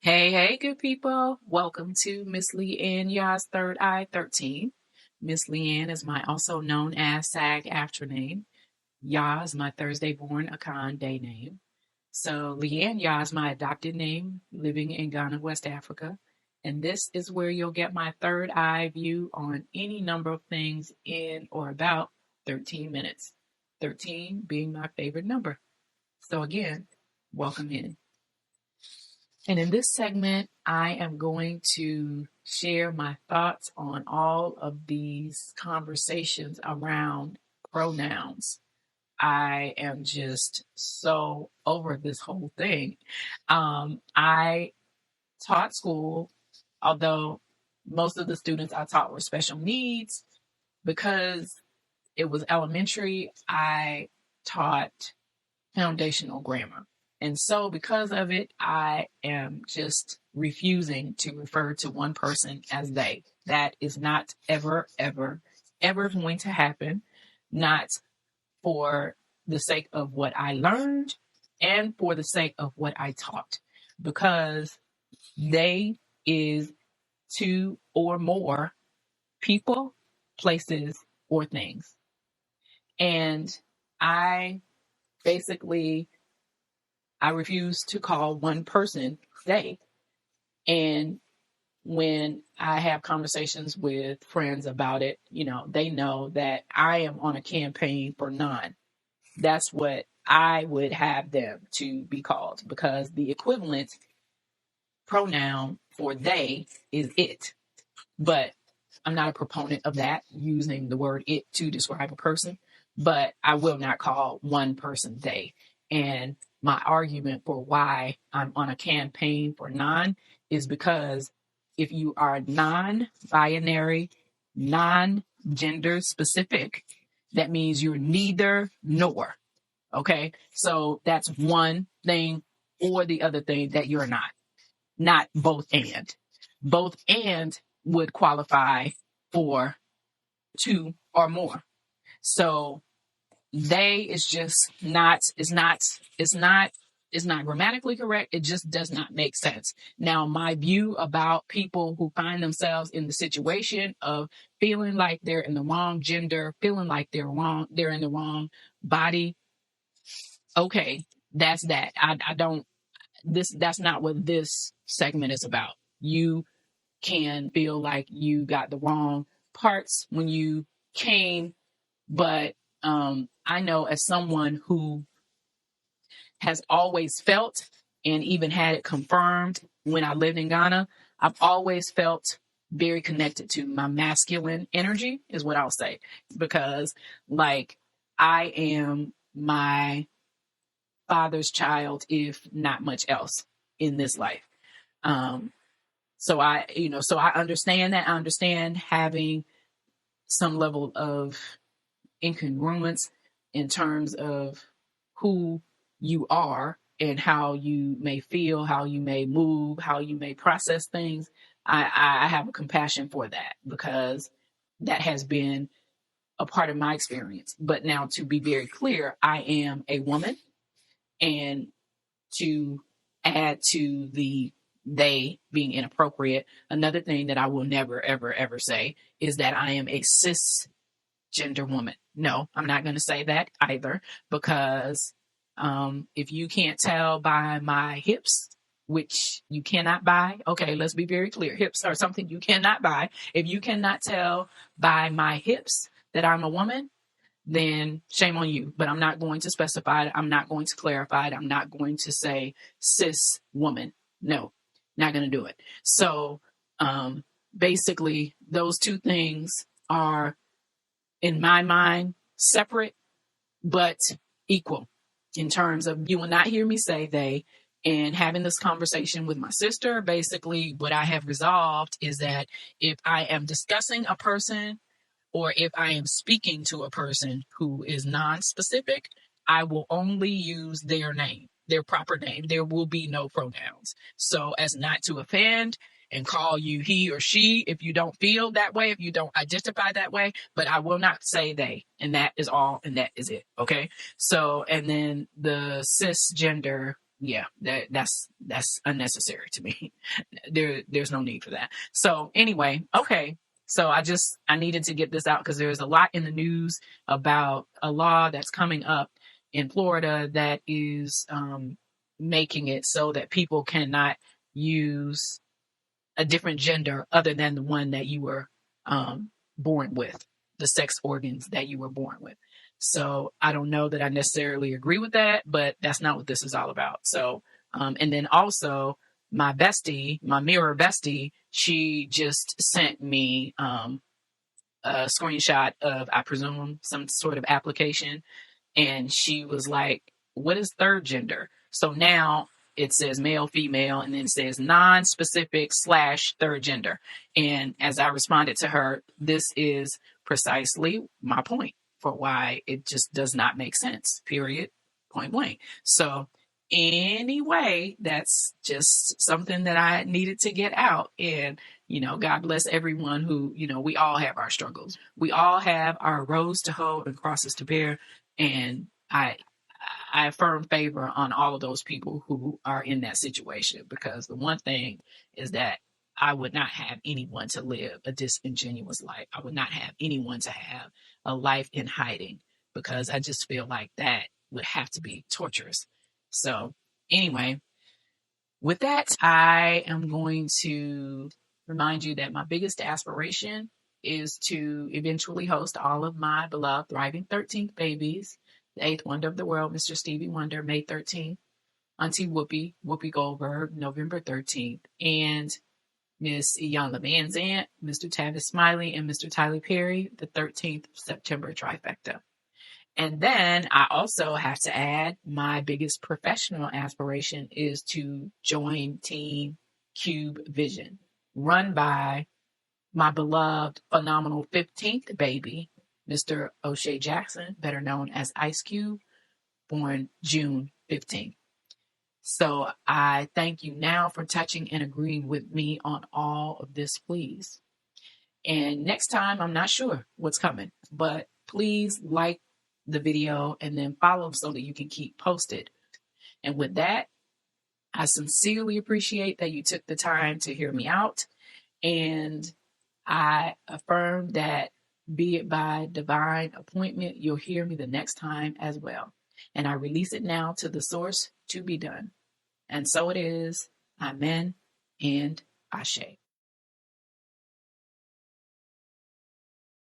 Hey, hey, good people. Welcome to Miss LeAnnya's Third Eye 13. Miss LeAnn is my also known as SAG after name. Yah is my Thursday born Akan day name. So LeAnnyaa is my adopted name, living in Ghana, West Africa. And this is where you'll get my third eye view on any number of things in or about 13 minutes. 13 being my favorite number. So again, welcome in. And in this segment, I am going to share my thoughts on all of these conversations around pronouns. I am just so over this whole thing. I taught school, although most of the students I taught were special needs. Because it was elementary, I taught foundational grammar. And so, because of it, I am just refusing to refer to one person as they. That is not ever, ever, ever going to happen. Not for the sake of what I learned and for the sake of what I taught. Because they is two or more people, places, or things. And I refuse to call one person they. And when I have conversations with friends about it, they know that I am on a campaign for none. That's what I would have them to be called, because the equivalent pronoun for they is it. But I'm not a proponent of that, using the word it to describe a person, but I will not call one person they. And my argument for why I'm on a campaign for non is because if you are non-binary, non-gender specific, that means you're neither nor. Okay. So that's one thing or the other thing that you're not both and. Both and would qualify for two or more. So they is just it's not grammatically correct. It just does not make sense. Now, my view about people who find themselves in the situation of feeling like they're in the wrong gender, feeling like they're in the wrong body. Okay, that's that. That's not what this segment is about. You can feel like you got the wrong parts when you came, but I know, as someone who has always felt and even had it confirmed when I lived in Ghana, I've always felt very connected to my masculine energy, is what I'll say, because like I am my father's child, if not much else in this life. So I understand that. I understand having some level of incongruence in terms of who you are and how you may feel, how you may move, how you may process things. I have a compassion for that, because that has been a part of my experience. But now, to be very clear, I am a woman, and to add to the they being inappropriate, another thing that I will never, ever, ever say is that I am a cisgender woman. No, I'm not going to say that either, because if you can't tell by my hips, which you cannot buy, okay, let's be very clear. Hips are something you cannot buy. If you cannot tell by my hips that I'm a woman, then shame on you. But I'm not going to specify it. I'm not going to clarify it. I'm not going to say cis woman. No, not going to do it. So basically, those two things are, in my mind, separate but equal, in terms of you will not hear me say they. And having this conversation with my sister, basically what I have resolved is that if I am discussing a person, or if I am speaking to a person who is non-specific, I will only use their name, their proper name. There will be no pronouns, so as not to offend and call you he or she if you don't feel that way, if you don't identify that way. But I will not say they, and that is all, and that is it. Okay. So, and then the cisgender yeah, that's unnecessary to me. There's no need for that. So anyway, okay. So I needed to get this out because there's a lot in the news about a law that's coming up in Florida that is making it so that people cannot use a different gender other than the one that you were born with, the sex organs that you were born with. So I don't know that I necessarily agree with that, but that's not what this is all about. So, and then also my bestie, my mirror bestie, she just sent me a screenshot of, I presume, some sort of application, and she was like, what is third gender? So now it says male, female, and then it says non-specific / third gender. And as I responded to her, this is precisely my point for why it just does not make sense, period, point blank. So anyway, that's just something that I needed to get out. And God bless everyone who, we all have our struggles. We all have our rows to hoe and crosses to bear. And I affirm favor on all of those people who are in that situation, because the one thing is that I would not have anyone to live a disingenuous life. I would not have anyone to have a life in hiding, because I just feel like that would have to be torturous. So anyway, with that, I am going to remind you that my biggest aspiration is to eventually host all of my beloved Thriving 13th babies. The eighth wonder of the world, Mr. Stevie Wonder, May 13th. Auntie Whoopi Goldberg, November 13th. And Miss Iyanla Vanzant, Mr. Tavis Smiley, and Mr. Tyler Perry, the 13th of September trifecta. And then I also have to add, my biggest professional aspiration is to join Team Cube Vision, run by my beloved, phenomenal 15th baby, Mr. O'Shea Jackson, better known as Ice Cube, born June 15th. So I thank you now for touching and agreeing with me on all of this, please. And next time, I'm not sure what's coming, but please like the video and then follow so that you can keep posted. And with that, I sincerely appreciate that you took the time to hear me out. And I affirm that, be it by divine appointment, you'll hear me the next time as well. And I release it now to the source to be done. And so it is. Amen and Ashe.